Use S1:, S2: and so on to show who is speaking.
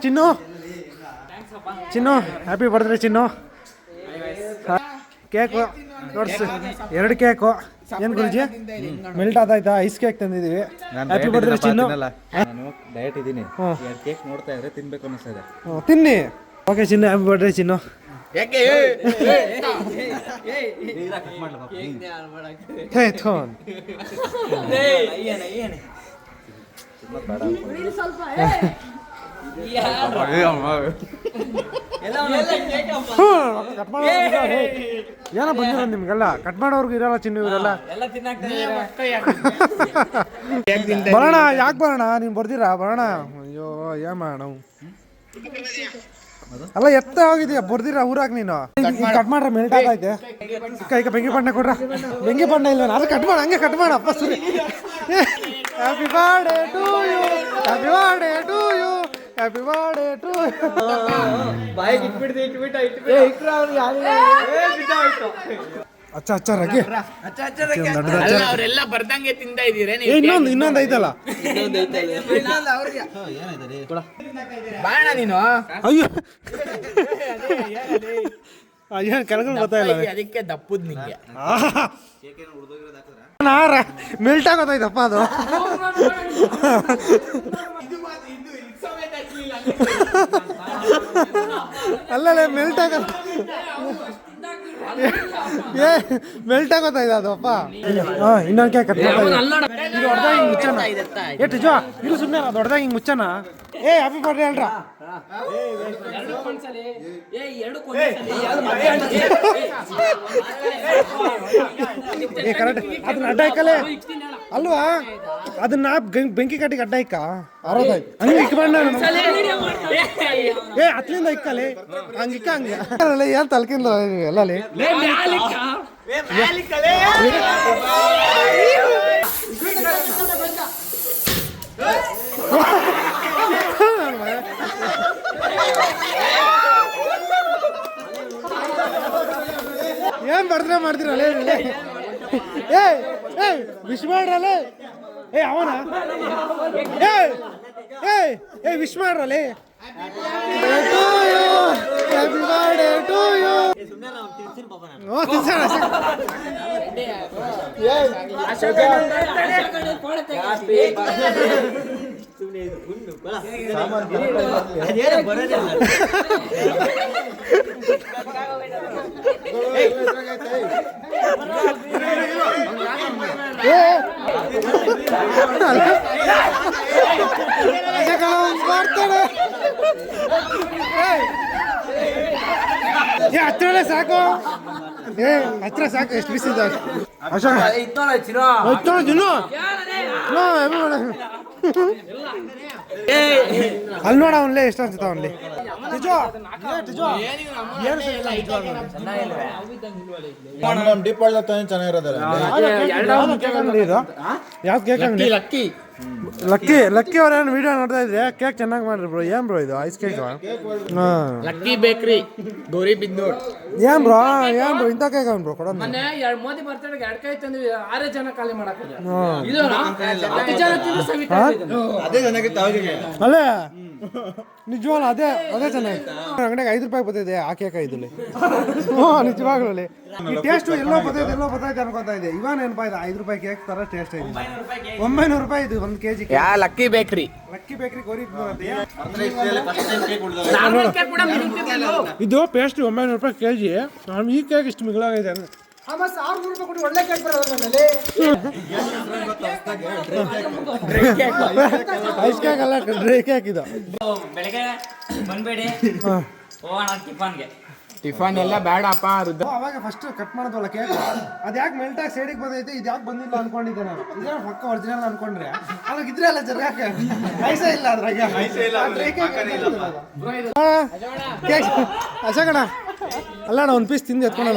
S1: ಚಿನ್ನು Chinnu happy birthday Chinnu. Cake ನೋಡ್ಸಿ, 2 cake. ಏನು ಗುರುಜಿ ಮೆಲ್ಟ್ ಆದಾಯ್ತಾ? ಐಸ್ ಕೇಕ್ ತಂದಿದ್ದೀವಿ. Happy birthday Chinnu.
S2: ನಾನು ಡಯಟ್ ಇದ್ದೀನಿ, ಕೇಕ್ ನೋಡ್ತಾ ಇದ್ರೆ ತಿನ್ಬೇಕು ಅನ್ನಿಸ್ತಾ ಇದೆ.
S1: ತಿನ್ನಿ. ಓಕೆ ಚಿನ್ನು, ಹ್ಯಾಪಿ ಬರ್ತ್ಡೇ ಚಿನ್ನು. ಏನೋ ಬಂದಿರೋ ನಿಮ್ಗೆಲ್ಲ ಕಟ್ ಮಾಡೋರ್ಗು ಇರಲ್ಲ ಚಿನ್ನು, ಇವರೆಲ್ಲ ಬರೋಣ. ಯಾಕೆ ಬರೋಣ? ನೀನು ಬರ್ದಿರಾ? ಬರೋಣ. ಅಯ್ಯೋ ಏನ್ ಮಾಡೋಣ ನಾವು? ಅಲ್ಲ ಎತ್ತ ಹೋಗಿದ್ಯಾ? ಬರ್ದಿರಾ ಊರಾಗ ನೀನು? ಕಟ್ ಮಾಡ್ರ ಮೆಲ್ಟ್ ಆಗೈತೆ. ಈಗ ಬೆಂಕಿ ಪಣ್ಣ ಕೊಡ್ರ. ಬೆಂಕಿ ಪಣ್ಣ ಇಲ್ಲ, ಅದು ಕಟ್ ಮಾಡ, ಹಂಗೆ ಕಟ್ ಮಾಡಪ್ಪ. ಸರಿ. Happy birthday to you, happy birthday to you, happy birthday to you. ಅಚ್ಚ ಅಚ್ಚ ರಗೆ
S3: ಅವರೆಲ್ಲ ಬರ್ದಂಗೆ ತಿಂದ ಇದೀರ.
S1: ಇನ್ನೊಂದು ಐತಲ್ಲ.
S3: ಬಾಣ ನೀನು.
S1: ಅಯ್ಯೋ ಅಯ್ಯೋ ಕನಕಲ್ ಗೊತ್ತಾಯಿಲ್ಲ.
S3: ಅದಕ್ಕೆ ದಪ್ಪುದ್ ನಿಂಗೆ
S1: ಮೆಲ್ಟ್ ಆಗೋದೈತಪ್ಪ ಅದು. ಅಲ್ಲೇ ಮೆಲ್ಟ್ ಆಗೋದು. ಮೆಲ್ಟ್ ಆಗೋತಾಯಿದೆ ಅದು ಅಪ್ಪ. ಇನ್ನೊಂದು ಕೇಕ್ ಕಟ್ ಮಾಡ್ತಾ ಇದು ದೊಡ್ಡದಾಗಿ ಹಿಂಗೆ ಮುಚ್ಚನ. ಟುಜೋ ಇದು ಸುಮ್ಮನೆ ದೊಡ್ಡದಾಗಿ ಹಿಂಗೆ ಮುಚ್ಚನ. ಹ್ಯಾಪಿ ಬರ್ಡೇ ಹೇಳ್ರ. ಕರೆಕ್ಟ್. ಅದನ್ನ ಅಡ್ಡ ಇಕ್ಕಲೆ ಅಲ್ವಾ? ಅದನ್ನ ಬೆಂಕಿ ಕಟ್ಟಿಗೆ ಅಡ್ಡ ಇಕ್ಕ ಅರೋದಾಯ್ತು. ಹಂಗೆ ಇಕ್ಬಣ್ಣ. ಹತ್ಲಿಂದ ಇಕ್ಕಲೆ ಹಂಗೆ ಇಕ್ಕ. ಹಂಗೆ ಏನ್ ತಲ್ಕಿಂದ ಎಲ್ಲಲ್ಲಿ ಏನ್ ಬರ್ದ್ರೆ ಮಾಡ್ತೀರಲ್ಲ. ವಿಶ್ ಮಾಡ್ರಲ್ಲೇ. ಅವನ ವಿಶ್ ಮಾಡ್ರಲ್ಲೇ. Happy birthday to you. ಹತ್ರ ಸಾಕು. ಹತ್ರ ಸಾಕು. ಎಷ್ಟು ಬಿಸಿ ಅಲ್ಲಿ ನೋಡ ಅವನ್ಲೇ ಎಷ್ಟು ಅನ್ಸುತ್ತ ಅವನ್ಲಿ. ಯಾವ ಕೇಕ್ ಅಂಗಡಿ? ಲಕ್ಕಿ ಲಕ್ಕಿ ಅವ್ರೇನು ವಿಡಿಯೋ ನೋಡ್ತಾ ಇದ್ರೆ ಕೇಕ್ ಚೆನ್ನಾಗಿ ಮಾಡ್ರಿ ಬ್ರೋ. ಏನ್ ಬ್ರೋ ಇದು ಐಸ್ ಕೇಕ್?
S3: ಲಕ್ಕಿ ಬೇಕ್ರಿ ಗೌರಿಬಿದನೂರು.
S1: ಏನ್ ಬ್ರೋ ಇಂಥ ಕೇಕ್ ಅವ್ನು ಬ್ರೋ ಕೊಡೋದು.
S3: ಮೋದಿ ಬರ್ತಡೆ 2 ಕೈ ತಂದ್ವಿ, 6 ಜನ ಖಾಲಿ ಮಾಡಕ್.
S1: ಅಲ್ಲೇ ನಿಜವಾಗ್ಲೂ ಅದೇ ಚೆನ್ನಾಗಿ. ಅಂಗಡಿಗೆ 5 ರೂಪಾಯಿ ಬರ್ತೈತೆ ಆ ಕೇಕ್. ಇದಲ್ಲಿ ನಿಜವಾಗ್ಲೂ ಟೇಸ್ಟ್ ಎಲ್ಲೋ ಬರ್ತೈತೆ ಅನ್ಕೊಂತ ಇದೆ. ಇವಾಗ ನೆನಪಾ ಇದೆ 5 ರೂಪಾಯಿ ಕೇಕ್ ತರ ಟೇಸ್ಟ್ ಇದೆ. 900 ರೂಪಾಯಿ ಇದು 1 kg.
S3: ಲಕ್ಕಿ ಬೇಕ್ರಿ
S1: ಗೌರಿ ಇದು ಪೇಸ್ಟ್ 900 ರೂಪಾಯಿ kg. ಈ ಕೇಕ್ ಇಷ್ಟು ಮಿಗಿಲಾಗಿದೆ. ಒಳ್ಳೆ ಕೇಕ್ ಐಸ್ ಕೇಕ್ ಅಲ್ಲ, ಡ್ರೈ ಕೇಕ್ ಇದು.
S4: ಬೆಳಗ್ಗೆ ಬಂದ್ಬೇಡಿ
S3: ಟಿಫನ್ ಎಲ್ಲ ಬೇಡಪ್ಪ.
S1: ಅವಾಗ ಫಸ್ಟ್ ಕಟ್ ಮಾಡೋದಲ್ಲ ಕೇಕ್. ಅದು ಯಾಕೆ ಮೆಲ್ಟ್ ಆಗಿ ಸೈಡಿಗೆ ಬಂದೈತೆ, ಇದು ಯಾಕೆ ಬಂದಿಲ್ಲ ಅನ್ಕೊಂಡಿದ್ದೆ ನಾನು. ಇದೇ ಪಕ್ಕ ಒರಿಜಿನಲ್ ಅನ್ಕೊಂಡ್ರೆ ಅವಾಗ ಇದ್ರೆ ಅಲ್ಲ ಜರ್ಗಾಕ ಐಸೇ ಇಲ್ಲ ಅದ್ರಾಗ. ಅಶೋಕಣ್ಣ ಅಲ್ಲ ಅಣ್ಣ, 1 ಪೀಸ್ ತಿಂದು ಎತ್ಕೊಂಡ